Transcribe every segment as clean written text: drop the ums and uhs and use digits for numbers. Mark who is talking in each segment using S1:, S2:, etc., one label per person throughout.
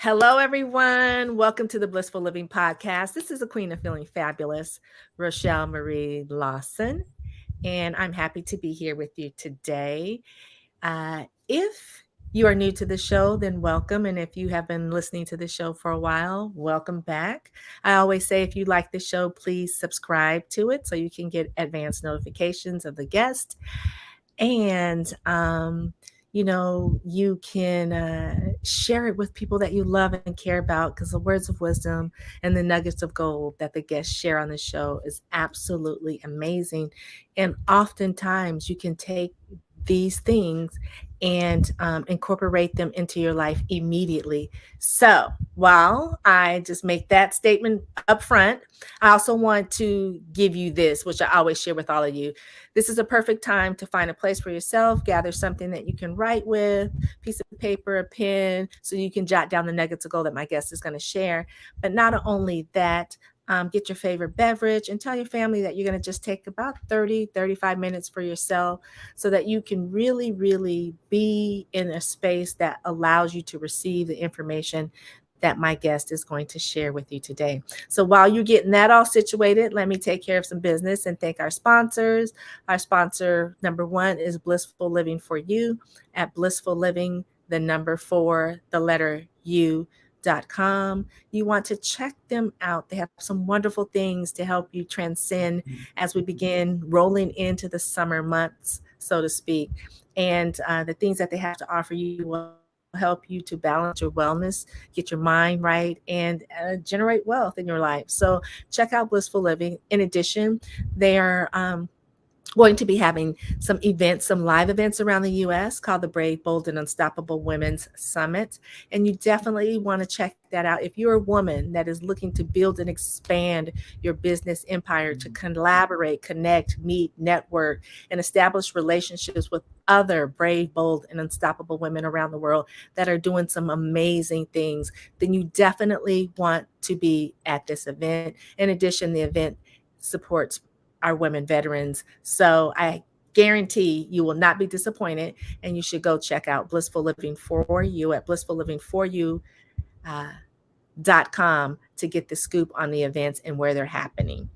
S1: Hello, everyone. Welcome to the Blissful Living Podcast. This is the Queen of Feeling Fabulous, Rochelle Marie Lawson, and I'm happy to be here with you today. If you are new to the show, then welcome. And if you have been listening to the show for a while, welcome back. I always say if you like the show, please subscribe to it so you can get advanced notifications of the guest. And you can share it with people that you love and care about, because the words of wisdom and the nuggets of gold that the guests share on the show is absolutely amazing. And oftentimes you can take these things and incorporate them into your life immediately. So while I just make that statement up front, I also want to give you this, which I always share with all of you. This is a perfect time to find a place for yourself, gather something that you can write with, piece of paper, a pen, so you can jot down the nuggets of gold that my guest is going to share. But not only that, get your favorite beverage and tell your family that you're going to just take about 35 minutes for yourself so that you can really, really be in a space that allows you to receive the information that my guest is going to share with you today. So while you're getting that all situated, let me take care of some business and thank our sponsors. Our sponsor number one is Blissful Living for You at Blissful Living, the number 4, the letter U.com. You want to check them out. They have some wonderful things to help you transcend as we begin rolling into the summer months, so to speak. And the things that they have to offer you will help you to balance your wellness, get your mind right, and generate wealth in your life. So check out Blissful Living. In addition, they are going to be having some events, some live events around the U.S. called the Brave, Bold, and Unstoppable Women's Summit. And you definitely want to check that out. If you're a woman that is looking to build and expand your business empire, to collaborate, connect, meet, network, and establish relationships with other brave, bold, and unstoppable women around the world that are doing some amazing things, then you definitely want to be at this event. In addition, the event supports our women veterans. So I guarantee you will not be disappointed, and you should go check out Blissful Living for You at blissfullivingforyou.com to get the scoop on the events and where they're happening.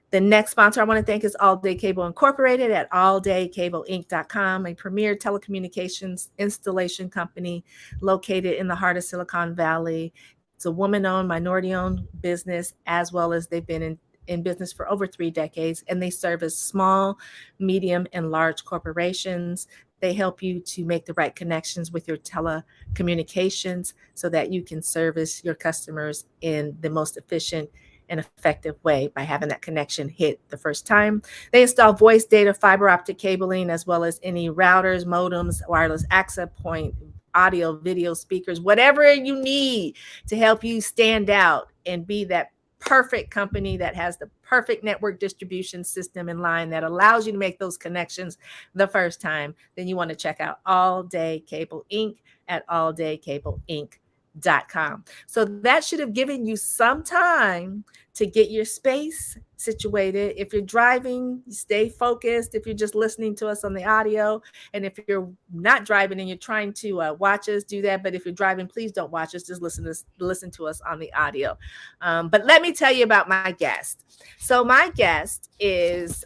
S1: The next sponsor I want to thank is All Day Cable Incorporated at alldaycableinc.com, a premier telecommunications installation company located in the heart of Silicon Valley. It's a woman-owned, minority-owned business, as well as they've been in business for over 3 decades, and they service small, medium, and large corporations. They help you to make the right connections with your telecommunications so that you can service your customers in the most efficient and effective way by having that connection hit the first time. They install voice, data, fiber optic cabling, as well as any routers, modems, wireless access point, audio, video, speakers, whatever you need to help you stand out and be that perfect company that has the perfect network distribution system in line that allows you to make those connections the first time, then you want to check out All Day Cable Inc. at alldaycableinc.com. So that should have given you some time to get your space situated. If you're driving, stay focused. If you're just listening to us on the audio, and if you're not driving and you're trying to watch us, do that. But if you're driving, please don't watch us. Just listen to us on the audio. But let me tell you about my guest. So my guest is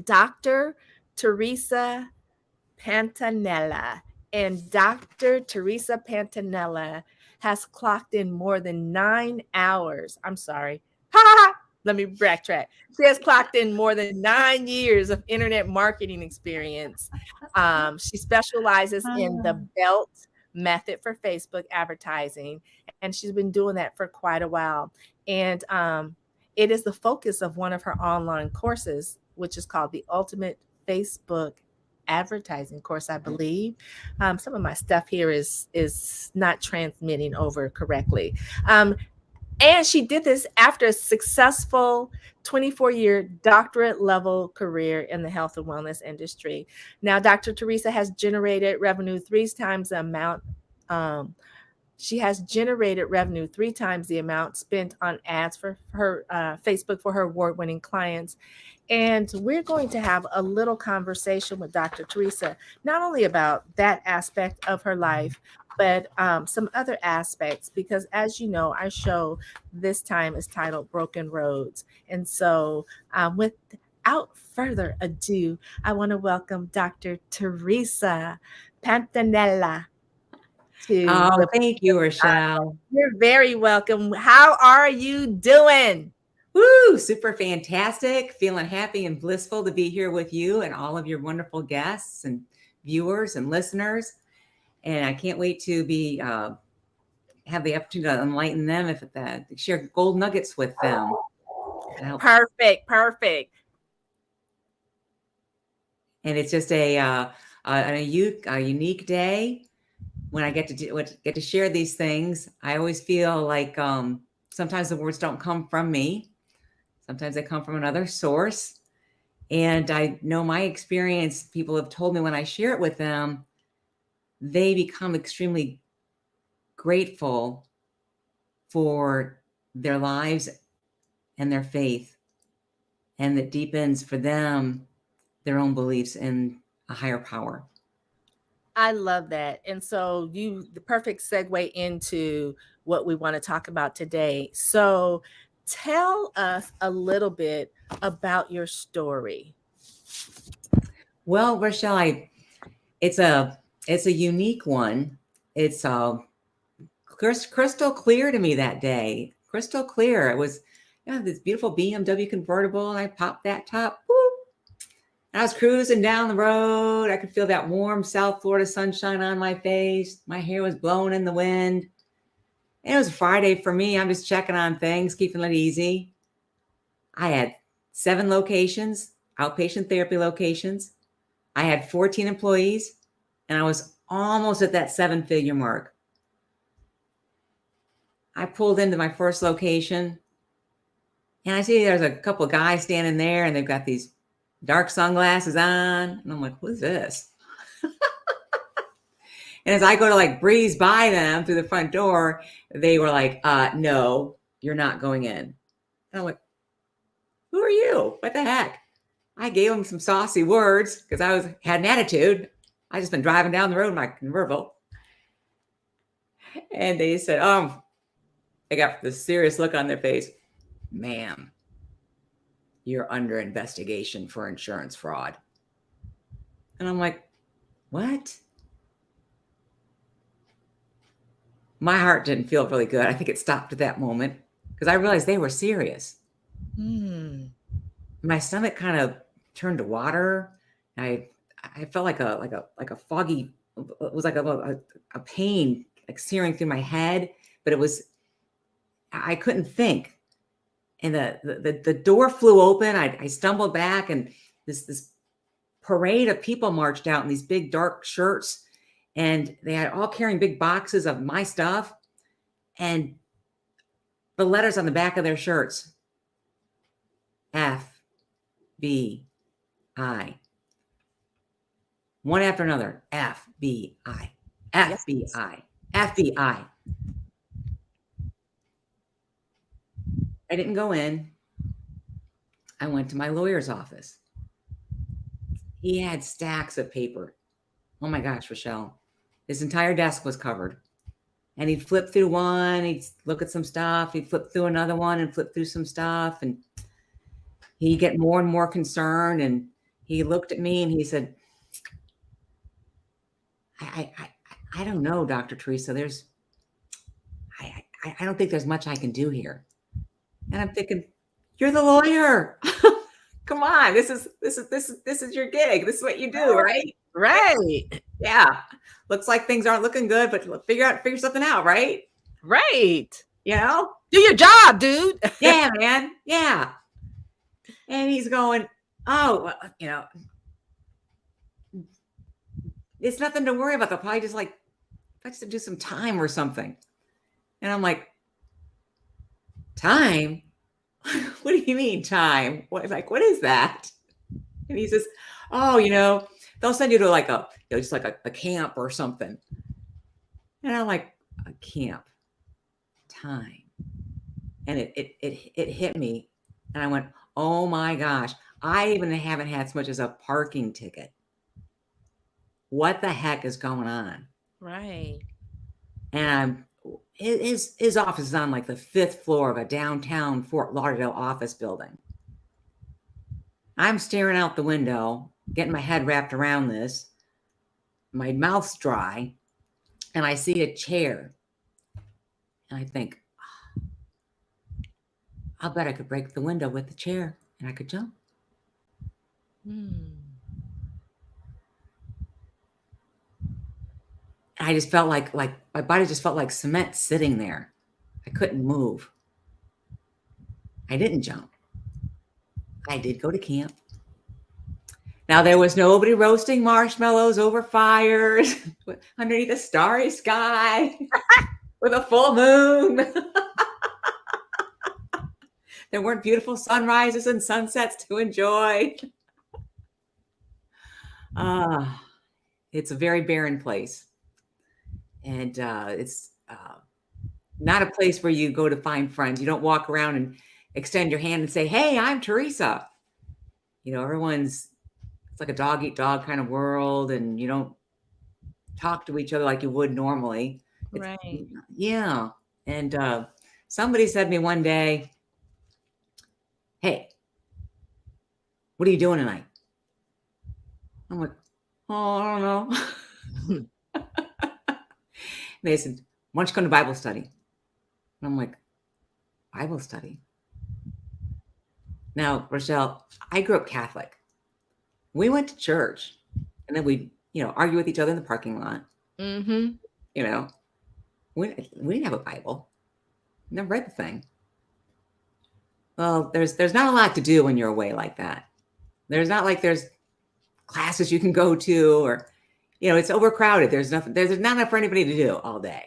S1: Dr. Teresa Pantanella. And Dr. Teresa Pantanella has clocked in more than 9 hours. I'm sorry. Let me backtrack. She has clocked in more than 9 years of internet marketing experience. She specializes in the BELT method for Facebook advertising, and she's been doing that for quite a while. And it is the focus of one of her online courses, which is called the Ultimate Facebook Advertising course, I believe. Some of my stuff here is not transmitting over correctly. And she did this after a successful 24-year doctorate level career in the health and wellness industry. Now, Dr. Teresa has generated revenue 3 times the amount She has generated revenue 3 times the amount spent on ads for her Facebook for her award-winning clients. And we're going to have a little conversation with Dr. Teresa, not only about that aspect of her life, but some other aspects, because as you know, our show this time is titled Broken Roads. And so, without further ado, I want to welcome Dr. Teresa Pantanella to
S2: Oh,
S1: the.
S2: thank you, Rochelle.
S1: You're very welcome. How are you doing?
S2: Woo, super fantastic. Feeling happy and blissful to be here with you and all of your wonderful guests and viewers and listeners. And I can't wait to be have the opportunity to enlighten them, if that share gold nuggets with them.
S1: Perfect, perfect.
S2: And it's just a unique day when I get to share these things. I always feel like sometimes the words don't come from me. Sometimes they come from another source. And I know my experience, people have told me when I share it with them, they become extremely grateful for their lives and their faith. And that deepens for them their own beliefs in a higher power.
S1: I love that. And so the perfect segue into what we want to talk about today. So tell us a little bit about your story.
S2: Well, Rochelle, it's a unique one. It's crystal clear to me that day. Crystal clear. It was this beautiful BMW convertible, and I popped that top. Whoop. I was cruising down the road. I could feel that warm South Florida sunshine on my face. My hair was blowing in the wind. And it was Friday for me. I'm just checking on things, keeping it easy. I had 7 locations, outpatient therapy locations. I had 14 employees, and I was almost at that 7-figure mark. I pulled into my first location, and I see there's a couple of guys standing there, and they've got these dark sunglasses on. And I'm like, who's this? And as I go to breeze by them through the front door, they were like, no, you're not going in. And I'm like, who are you? What the heck? I gave them some saucy words because I had an attitude. I just been driving down the road in my convertible. And they said, they got this serious look on their face. Ma'am, you're under investigation for insurance fraud. And I'm like, what? My heart didn't feel really good. I think it stopped at that moment because I realized they were serious. My stomach kind of turned to water. I felt like a foggy, it was like a pain searing through my head, but I couldn't think. And the door flew open. I stumbled back, and this parade of people marched out in these big dark shirts, and they had all carrying big boxes of my stuff and the letters on the back of their shirts. FBI. One after another. FBI. FBI. FBI. I didn't go in. I went to my lawyer's office. He had stacks of paper. Oh my gosh, Rochelle. His entire desk was covered. And he'd flip through one, he'd look at some stuff, he'd flip through another one and flip through some stuff. And he'd get more and more concerned. And he looked at me and he said, I don't know, Dr. Teresa. I don't think there's much I can do here. And I'm thinking, you're the lawyer. Come on, this is your gig. This is what you do, right?
S1: Right.
S2: Yeah. Looks like things aren't looking good, but figure something out, right?
S1: Right.
S2: You know?
S1: Do your job, dude.
S2: Yeah, man. Yeah. And he's going, oh, it's nothing to worry about. They'll probably just to do some time or something. And I'm like, time? What do you mean time? What is that? And he says, oh, they'll send you to a camp or something. And I'm like, camp time. And it hit me. And I went, oh my gosh, I even haven't had so much as a parking ticket. What the heck is going on?
S1: Right.
S2: And his office is on like the 5th floor of a downtown Fort Lauderdale office building. I'm staring out the window, getting my head wrapped around this. My mouth's dry, and I see a chair. And I think, I'll bet I could break the window with the chair and I could jump.
S1: Mm.
S2: And I just felt like my body just felt like cement sitting there. I couldn't move. I didn't jump. I did go to camp. Now, there was nobody roasting marshmallows over fires underneath a starry sky with a full moon. There weren't beautiful sunrises and sunsets to enjoy. It's a very barren place. And it's not a place where you go to find friends. You don't walk around and extend your hand and say, hey, I'm Teresa. You know, it's like a dog eat dog kind of world, and you don't talk to each other like you would normally.
S1: Right.
S2: Yeah. And somebody said to me one day, hey, what are you doing tonight? I'm like, oh, I don't know. They said, why don't you come to Bible study? And I'm like, Bible study? Now, Rochelle, I grew up Catholic. We went to church, and then we, argue with each other in the parking lot.
S1: Mm-hmm.
S2: We didn't have a Bible. Never read the thing. Well, there's not a lot to do when you're away like that. There's not like there's classes you can go to, or, it's overcrowded. There's not enough for anybody to do all day.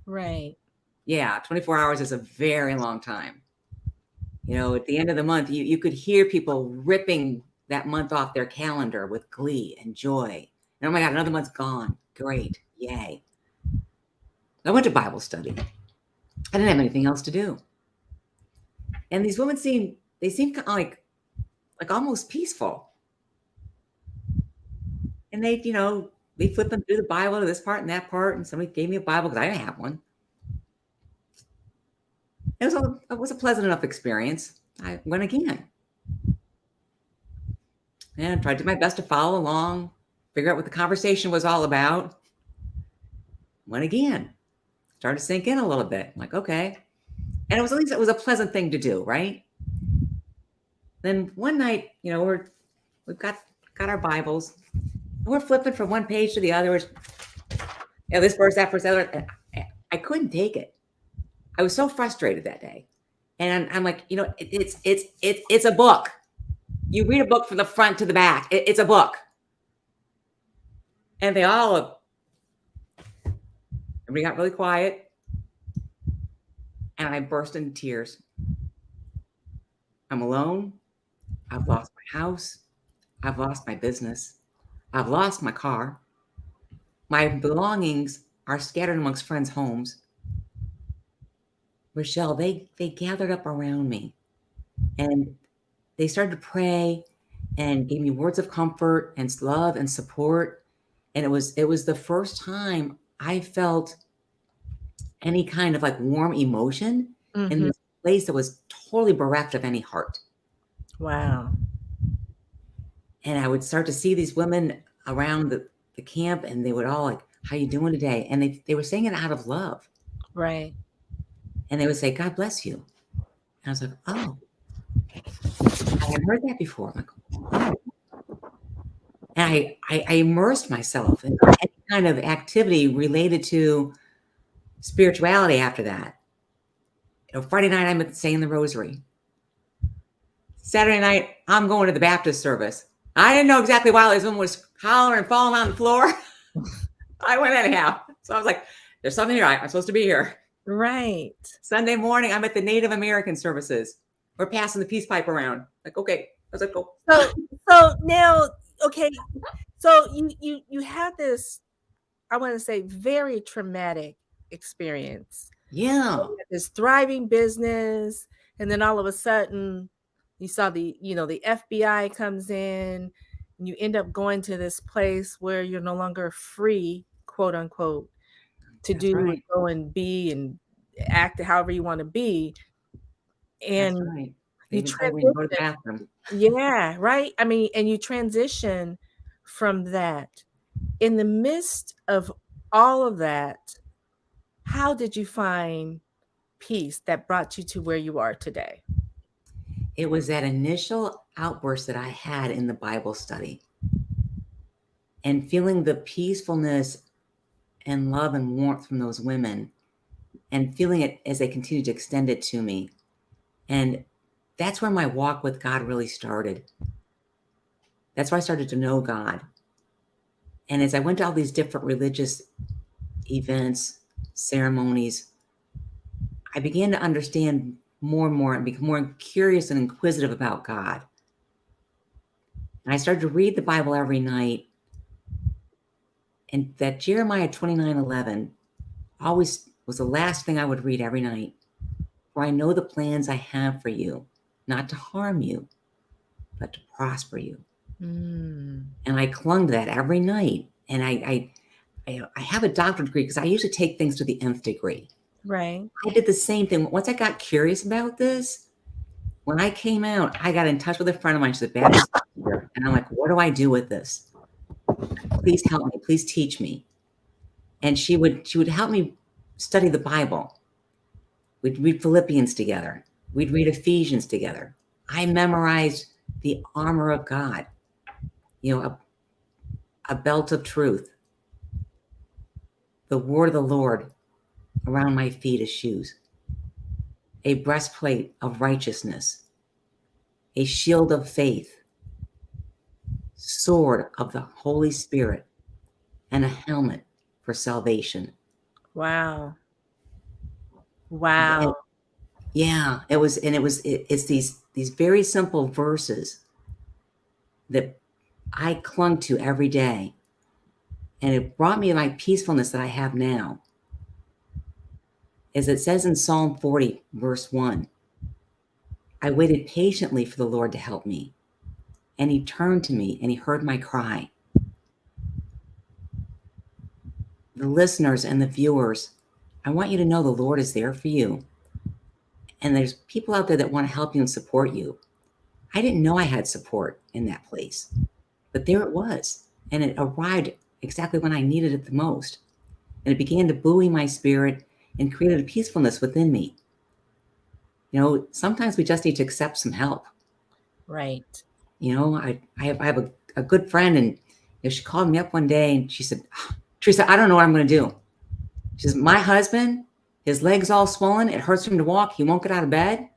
S1: Right.
S2: Yeah, 24 hours is a very long time. At the end of the month, you could hear people ripping that month off their calendar with glee and joy. And oh my God, another month's gone. Great. Yay. I went to Bible study. I didn't have anything else to do. And these women seemed kind of like almost peaceful. And they, we flipped them through the Bible to this part and that part. And somebody gave me a Bible because I didn't have one. It was a pleasant enough experience. I went again. And I tried to do my best to follow along, figure out what the conversation was all about. Went again. Started to sink in a little bit. I'm like, okay. And at least it was a pleasant thing to do, right? Then one night, we've got our Bibles. And we're flipping from one page to the other. This verse, that verse, that verse. I couldn't take it. I was so frustrated that day. And I'm like, it's a book. You read a book from the front to the back. It's a book. And everybody got really quiet. And I burst into tears. I'm alone. I've lost my house. I've lost my business. I've lost my car. My belongings are scattered amongst friends' homes. Rochelle, they gathered up around me, and they started to pray and gave me words of comfort and love and support. And it was the first time I felt any kind of like warm emotion in this place that was totally bereft of any heart.
S1: Wow.
S2: And I would start to see these women around the camp, and they would all like, how you doing today? And they were saying it out of love.
S1: Right. And
S2: they would say, God bless you. And I was like, oh, I hadn't heard that before. I'm like, oh. And I immersed myself in any kind of activity related to spirituality after that. Friday night, I'm saying the rosary. Saturday night, I'm going to the Baptist service. I didn't know exactly why this woman was hollering and falling on the floor. I went anyhow. So I was like, there's something here. I'm supposed to be here.
S1: Right.
S2: Sunday morning, I'm at the Native American services. We're passing the peace pipe around. Like, okay, let's go.
S1: So now, okay. So you had this, I want to say, very traumatic experience.
S2: Yeah.
S1: This thriving business, and then all of a sudden you saw the FBI comes in, and you end up going to this place where you're no longer free, quote unquote, to
S2: That's
S1: do and
S2: right.
S1: go and be and act however you want to be.
S2: That's
S1: And
S2: right. They
S1: you
S2: even tell you when you go to the
S1: transition.
S2: bathroom.
S1: Yeah, right. I mean, and you transition from that. In the midst of all of that, how did you find peace that brought you to where you are today?
S2: It was that initial outburst that I had in the Bible study and feeling the peacefulness and love and warmth from those women and feeling it as they continued to extend it to me. And that's where my walk with God really started. That's where I started to know God. And as I went to all these different religious events, ceremonies, I began to understand more and more and become more curious and inquisitive about God. And I started to read the Bible every night. And that Jeremiah 29:11 always was the last thing I would read every night. For I know the plans I have for you, not to harm you, but to prosper you.
S1: Mm,
S2: And I clung to that every night. And I have a doctorate degree because I usually take things to the nth degree.
S1: right.
S2: I did the same thing. Once I got curious about this, when I came out, I got in touch with a friend of mine. She's a Baptist teacher. And I'm like, what do I do with this? Please help me. Please teach me. And she would help me study the Bible. We'd read Philippians together. We'd read Ephesians together. I memorized the armor of God, a belt of truth, the word of the Lord around my feet as shoes, a breastplate of righteousness, a shield of faith, sword of the Holy Spirit, and a helmet for salvation.
S1: Wow.
S2: And
S1: Wow.
S2: yeah, it's these very simple verses that I clung to every day. And it brought me my peacefulness that I have now. As it says in Psalm 40, verse 1, I waited patiently for the Lord to help me, and he turned to me and he heard my cry. The listeners and the viewers, I want you to know the Lord is there for you. And there's people out there that want to help you and support you. I didn't know I had support in that place, but there it was. And it arrived exactly when I needed it the most. And it began to buoy my spirit and created a peacefulness within me. Sometimes we just need to accept some help.
S1: Right.
S2: I have a good friend, and she called me up one day and she said, Teresa, I don't know what I'm going to do. She says, my husband, his leg's all swollen. It hurts him to walk. He won't get out of bed.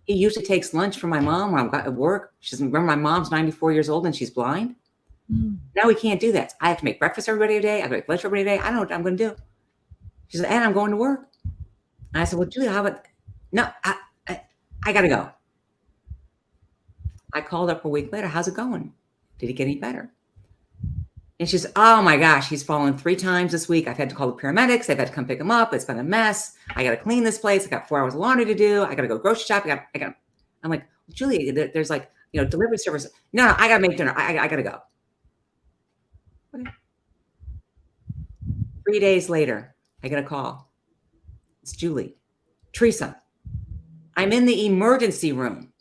S2: He usually takes lunch from my mom when I'm at work. She says, remember, my mom's 94 years old and she's blind. Now we can't do that. I have to make breakfast every day. I have to make lunch every day. I don't know what I'm going to do. She said, and I'm going to work. And I said, well, Julia, how about, no, I got to go. I called up a week later. How's it going? Did he get any better? And she says, oh my gosh, he's fallen 3 times this week. I've had to call the paramedics. They've had to come pick him up. It's been a mess. I got to clean this place. I got 4 hours of laundry to do. I got to go grocery shop. I'm like, Julia, there's like, delivery service. No, I got to make dinner. I got to go. Okay. 3 days later, I get a call. It's Julie. Teresa, I'm in the emergency room.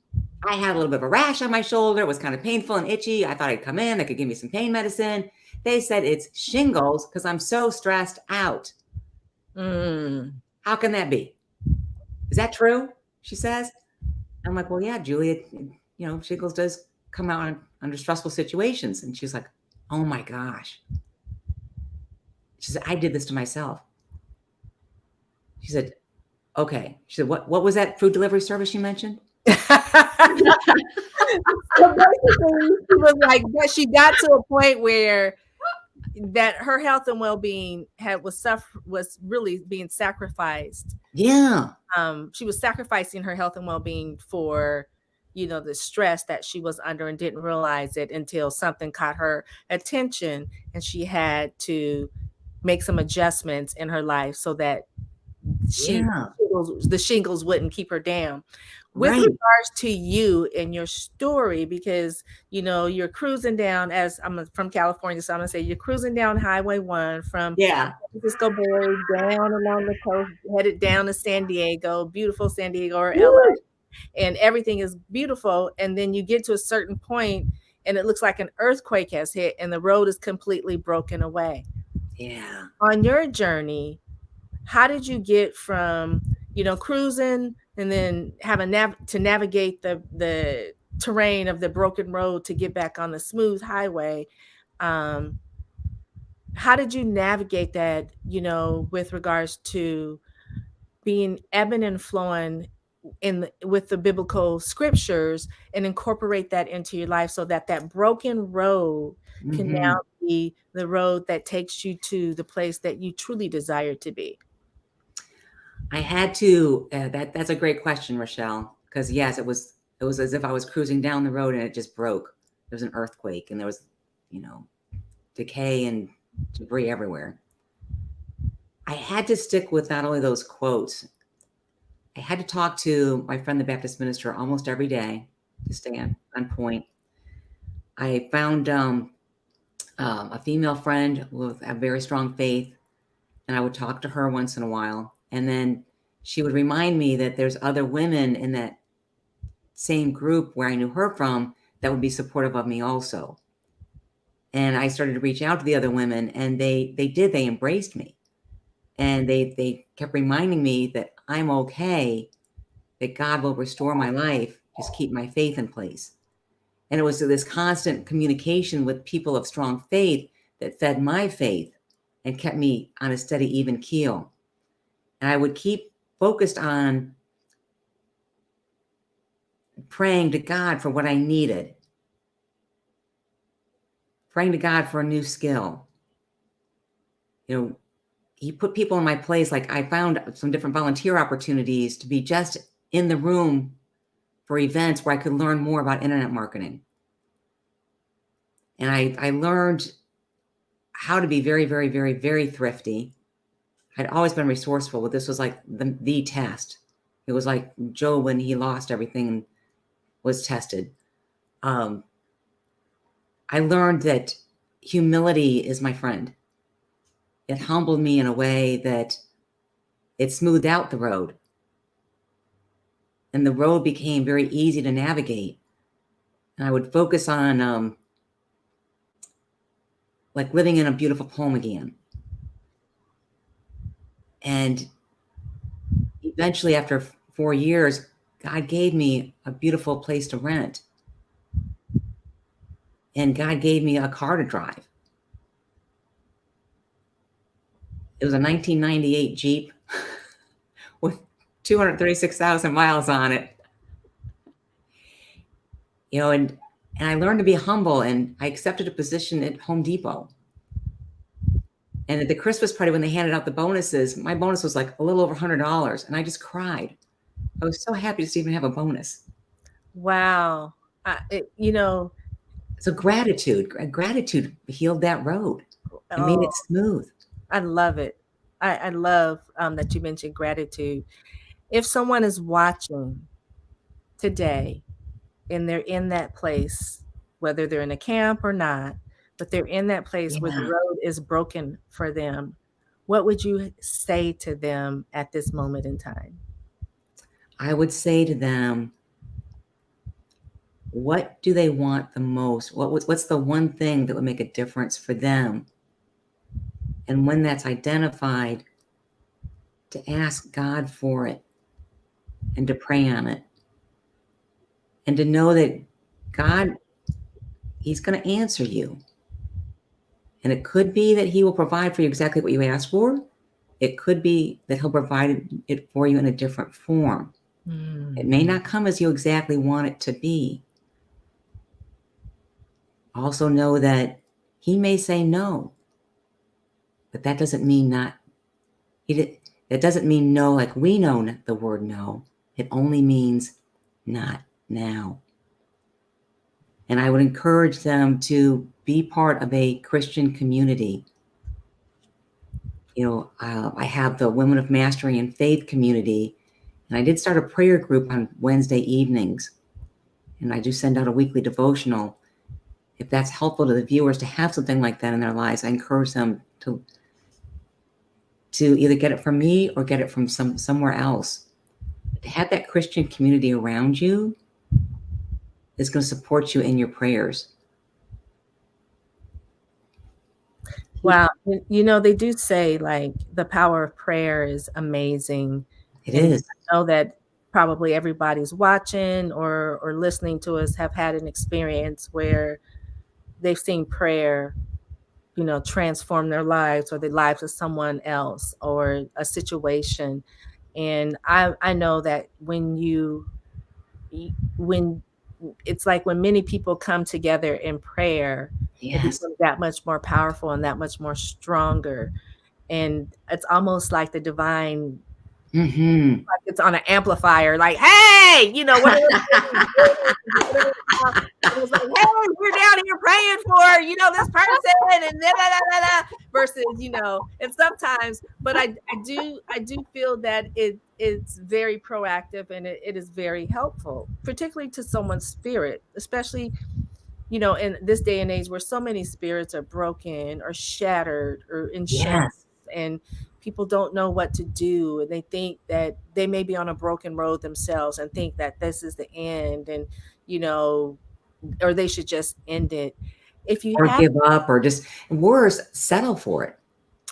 S2: I had a little bit of a rash on my shoulder. It was kind of painful and itchy. I thought I'd come in. They could give me some pain medicine. They said it's shingles because I'm so stressed out. How can that be? Is that true? She says. I'm like, well, yeah, Julia, shingles does come out under stressful situations. And she's like, oh my gosh. She said, I did this to myself. She said, okay. She said, what was that food delivery service you mentioned?
S1: So basically, she was like that. She got to a point where that her health and well-being was really being sacrificed.
S2: Yeah.
S1: She was sacrificing her health and well-being for, the stress that she was under, and didn't realize it until something caught her attention, and she had to make some adjustments in her life so that
S2: Yeah.
S1: the shingles wouldn't keep her down. With
S2: Right.
S1: regards to you and your story, because you're cruising down, as I'm from California, so I'm gonna say you're cruising down Highway 1 from
S2: Yeah.
S1: San Francisco Bay down along the coast, headed down to San Diego, beautiful San Diego or LA,
S2: Woo.
S1: and everything is beautiful. And then you get to a certain point and it looks like an earthquake has hit and the road is completely broken away.
S2: Yeah.
S1: On your journey, how did you get from cruising and then having to navigate the terrain of the broken road to get back on the smooth highway? How did you navigate that, with regards to being ebbing and flowing with the biblical scriptures, and incorporate that into your life so that that broken road can now
S2: Hmm.
S1: be the road that takes you to the place that you truly desire to be?
S2: I had to. That's a great question, Rochelle. Because yes, it was as if I was cruising down the road and it just broke. There was an earthquake and there was, you know, decay and debris everywhere. I had to stick with not only those quotes. I had to talk to my friend, the Baptist minister, almost every day to stay on point. I found a female friend with a very strong faith, and I would talk to her once in a while. And then she would remind me that there's other women in that same group where I knew her from that would be supportive of me also. And I started to reach out to the other women, and they embraced me, and they kept reminding me that I'm okay, that God will restore my life, just keep my faith in place. And it was this constant communication with people of strong faith that fed my faith and kept me on a steady, even keel. And I would keep focused on praying to God for what I needed, praying to God for a new skill. He put people in my place. Like I found some different volunteer opportunities to be just in the room for events where I could learn more about internet marketing. And I learned how to be very, very, very, very thrifty. I'd always been resourceful, but this was like the test. It was like Job when he lost everything and was tested. I learned that humility is my friend. It humbled me in a way that it smoothed out the road. And the road became very easy to navigate. And I would focus on like living in a beautiful home again. And eventually, after 4 years, God gave me a beautiful place to rent. And God gave me a car to drive. It was a 1998 Jeep with 236,000 miles on it. And I learned to be humble, and I accepted a position at Home Depot. And at the Christmas party, when they handed out the bonuses, my bonus was like a little over $100, and I just cried. I was so happy to even have a bonus.
S1: Wow.
S2: So gratitude healed that road and made
S1: Oh,
S2: it smooth.
S1: I love it. I love that you mentioned gratitude. If someone is watching today and they're in that place, whether they're in a camp or not, but they're in that place where the
S2: Yeah.
S1: road is broken for them, what would you say to them at this moment in time?
S2: I would say to them, what do they want the most? What's the one thing that would make a difference for them? And when that's identified, to ask God for it and to pray on it. And to know that God, He's going to answer you. And it could be that He will provide for you exactly what you asked for. It could be that He'll provide it for you in a different form. It may not come as you exactly want it to be. Also know that He may say no, but that doesn't mean not. That doesn't mean no like we know the word no. It only means not now. And I would encourage them to be part of a Christian community. I have the Women of Mastery and Faith community, and I did start a prayer group on Wednesday evenings, and I do send out a weekly devotional. If that's helpful to the viewers to have something like that in their lives, I encourage them to either get it from me or get it from somewhere else. To have that Christian community around you is going to support you in your prayers.
S1: Wow. They do say like the power of prayer is amazing.
S2: It
S1: And
S2: is.
S1: I know that probably everybody's watching or listening to us have had an experience where they've seen prayer, transform their lives or the lives of someone else or a situation. And I know that when it's like when many people come together in prayer, it
S2: Yes.
S1: becomes that much more powerful and that much more stronger. And it's almost like the divine,
S2: Mm-hmm.
S1: like it's on an amplifier, like, hey, whatever. It was like, hey, we're down here praying for, this person and da, da, da, da, versus, and sometimes, but I do feel that it's very proactive and it is very helpful, particularly to someone's spirit, especially, in this day and age where so many spirits are broken or shattered or in shambles,
S2: Yes.
S1: and people don't know what to do, and they think that they may be on a broken road themselves and think that this is the end, and or they should just end it. If you
S2: Or
S1: have
S2: give up, or just worse, settle for it.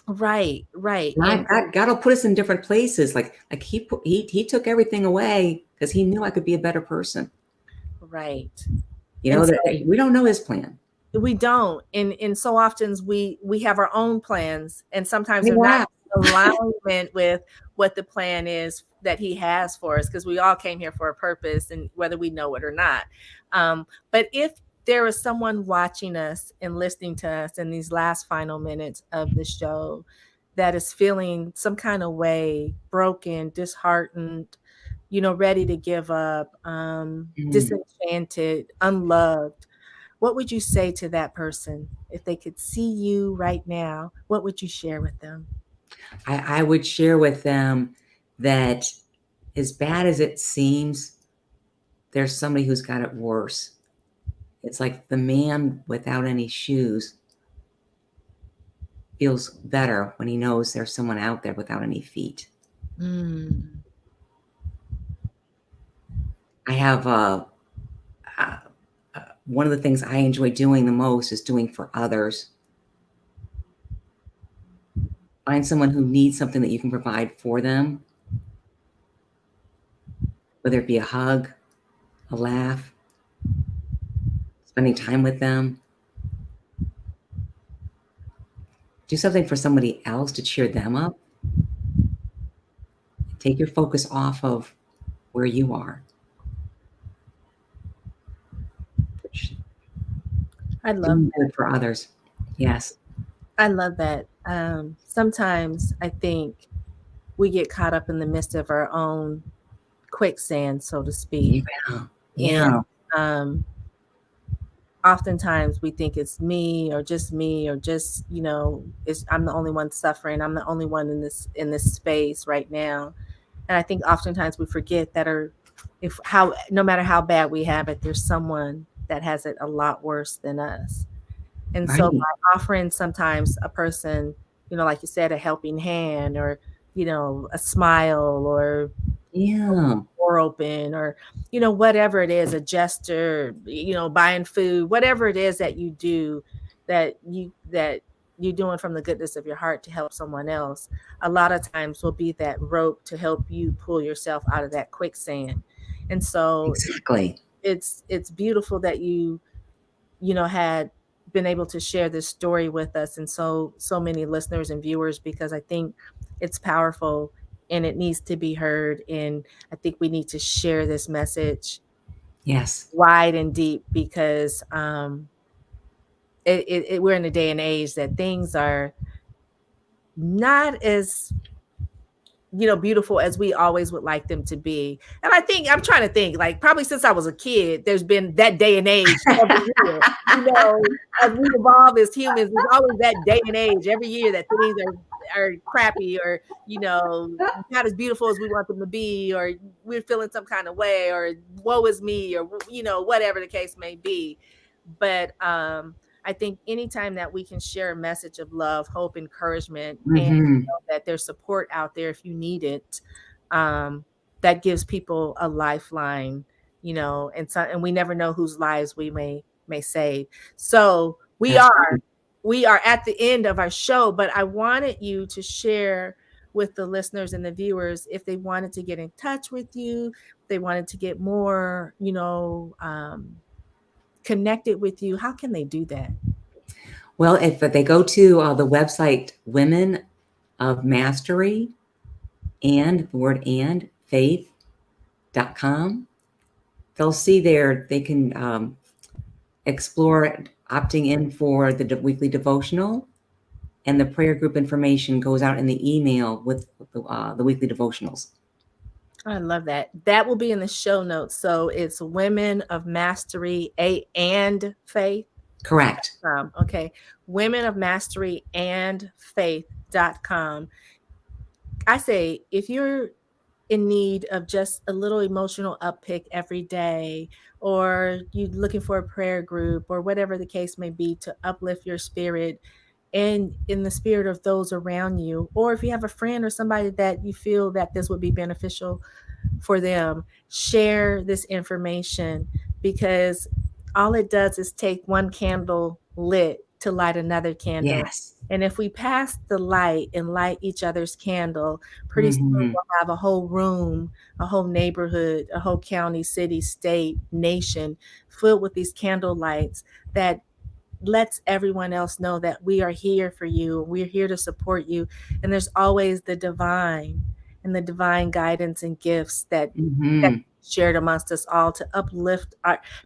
S1: right, and
S2: God will put us in different places. Like he took everything away because he knew I could be a better person.
S1: right,
S2: That we don't know his plan.
S1: we don't, and so often we have our own plans, and sometimes they're
S2: Yeah.
S1: not in alignment with what the plan is that he has for us, because we all came here for a purpose, and whether we know it or not. But if there is someone watching us and listening to us in these last final minutes of the show that is feeling some kind of way, broken, disheartened, ready to give up, disenchanted, unloved, what would you say to that person if they could see you right now? What would you share with them?
S2: I would share with them that as bad as it seems, there's somebody who's got it worse. It's like the man without any shoes feels better when he knows there's someone out there without any feet. I have one of the things I enjoy doing the most is doing for others. Find someone who needs something that you can provide for them, whether it be a hug, a laugh, spending time with them. Do something for somebody else to cheer them up. Take your focus off of where you are.
S1: I love
S2: that for others. Yes.
S1: I love that. Sometimes I think we get caught up in the midst of our own quicksand, so to speak.
S2: Yeah.
S1: And oftentimes we think it's me or just I'm the only one suffering. I'm the only one in this space right now. And I think oftentimes we forget that no matter how bad we have it, there's someone that has it a lot worse than us. And so by offering sometimes a person, like you said, a helping hand or, a smile or door open or, whatever it is, a gesture, buying food, whatever it is that you do that you're doing from the goodness of your heart to help someone else, a lot of times will be that rope to help you pull yourself out of that quicksand. And so
S2: exactly,
S1: it's beautiful that you had been able to share this story with us and so many listeners and viewers, because I think it's powerful and it needs to be heard. And I think we need to share this message wide and deep, because we're in a day and age that things are not as beautiful as we always would like them to be. And I think I'm trying to think, like, probably since I was a kid, there's been that day and age every year. As we evolve as humans, there's always that day and age every year that things are crappy, or not as beautiful as we want them to be, or we're feeling some kind of way, or woe is me, or whatever the case may be. But I think anytime that we can share a message of love, hope, encouragement, and that there's support out there if you need it, that gives people a lifeline, and we never know whose lives we may save. So we are at the end of our show, but I wanted you to share with the listeners and the viewers, if they wanted to get in touch with you, if they wanted to get more, connected with you, how can they do that?
S2: Well, if they go to the website Women of Mastery and the word and faith.com, they'll see there they can explore opting in for the weekly devotional, and the prayer group information goes out in the email with the weekly devotionals.
S1: I love that. That will be in the show notes. So it's Women of Mastery and Faith.
S2: Correct.
S1: Okay. Women of Mastery and Faith.com. I say, if you're in need of just a little emotional uppick every day, or you're looking for a prayer group, or whatever the case may be, to uplift your spirit and in the spirit of those around you, or if you have a friend or somebody that you feel that this would be beneficial for them, share this information, because all it does is take one candle lit to light another candle.
S2: Yes.
S1: And if we pass the light and light each other's candle, pretty soon we'll have a whole room, a whole neighborhood, a whole county, city, state, nation filled with these candle lights that lets everyone else know that we are here for you. We're here to support you. And there's always the divine and the divine guidance and gifts that shared amongst us all to uplift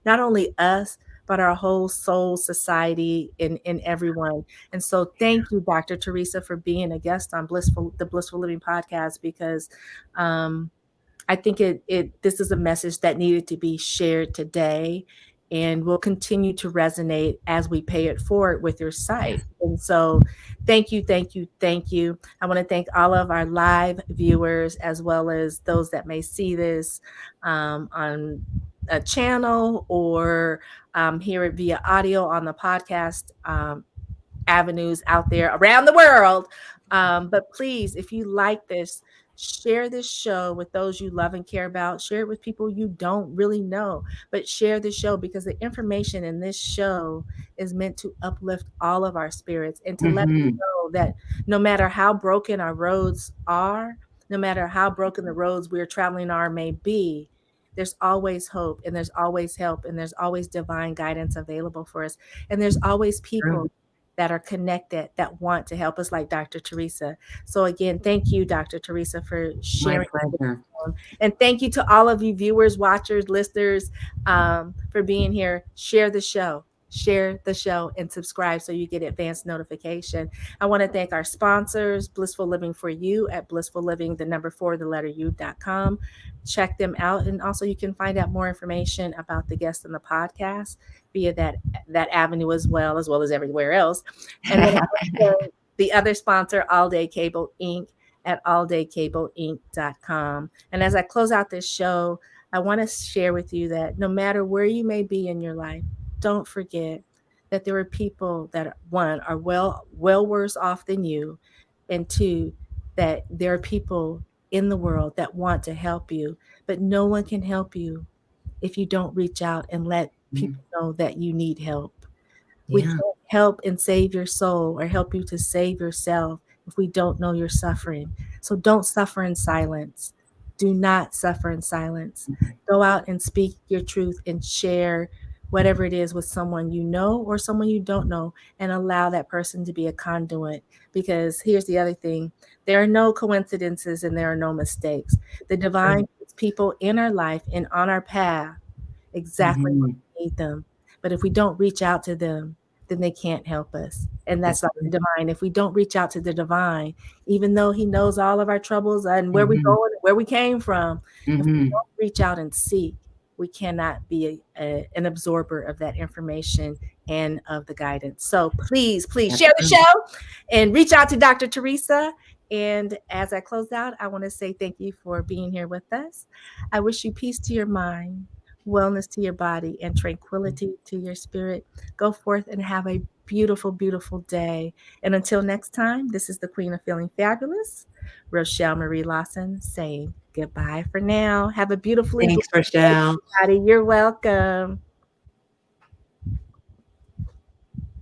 S1: not only us, but our whole soul, society, and everyone. And so thank you, Dr. Teresa, for being a guest on the Blissful Living podcast, because I think this is a message that needed to be shared today, and will continue to resonate as we pay it forward with your site. And so thank you, thank you, thank you. I want to thank all of our live viewers, as well as those that may see this on a channel, or hear it via audio on the podcast avenues out there around the world. But please, if you like this, share this show with those you love and care about. Share it with people you don't really know, but share the show, because the information in this show is meant to uplift all of our spirits, and to let them know that no matter how broken our roads are, no matter how broken the roads we're traveling are may be, there's always hope, and there's always help, and there's always divine guidance available for us. And there's always people that are connected that want to help us, like Dr. Teresa. So again, thank you, Dr. Teresa, for sharing.
S2: My pleasure.
S1: And thank you to all of you viewers, watchers, listeners, for being here. Share the show. Share the show and subscribe so you get advanced notification. I want to thank our sponsors, Blissful Living for You at blissfulliving4u.com. Check them out. And also you can find out more information about the guests in the podcast via that avenue, as well as everywhere else. And then also the other sponsor, All Day Cable Inc. at alldaycableinc.com. And as I close out this show, I want to share with you that no matter where you may be in your life, don't forget that there are people that, one, are well worse off than you, and two, that there are people in the world that want to help you, but no one can help you if you don't reach out and let people know that you need help. We can't help and save your soul, or help you to save yourself, if we don't know you're suffering. So don't suffer in silence. Do not suffer in silence. Go out and speak your truth and share whatever it is with someone you know or someone you don't know, and allow that person to be a conduit. Because here's the other thing: there are no coincidences and there are no mistakes. The divine puts people in our life and on our path exactly when we need them. But if we don't reach out to them, then they can't help us. And that's like the divine. If we don't reach out to the divine, even though he knows all of our troubles and where we're going, where we came from, if we don't reach out and seek, we cannot be an absorber of that information and of the guidance. So please
S2: That's
S1: share the
S2: true.
S1: show and reach out to Dr. Teresa. And as I close out, I want to say thank you for being here with us. I wish you peace to your mind, wellness to your body, and tranquility to your spirit. Go forth and have a beautiful, beautiful day. And until next time, this is the Queen of Feeling Fabulous, Rochelle Marie Lawson, saying goodbye for now. Have a beautifully
S2: Thanks,
S1: blessed day,
S2: Rochelle.
S1: everybody. You're welcome.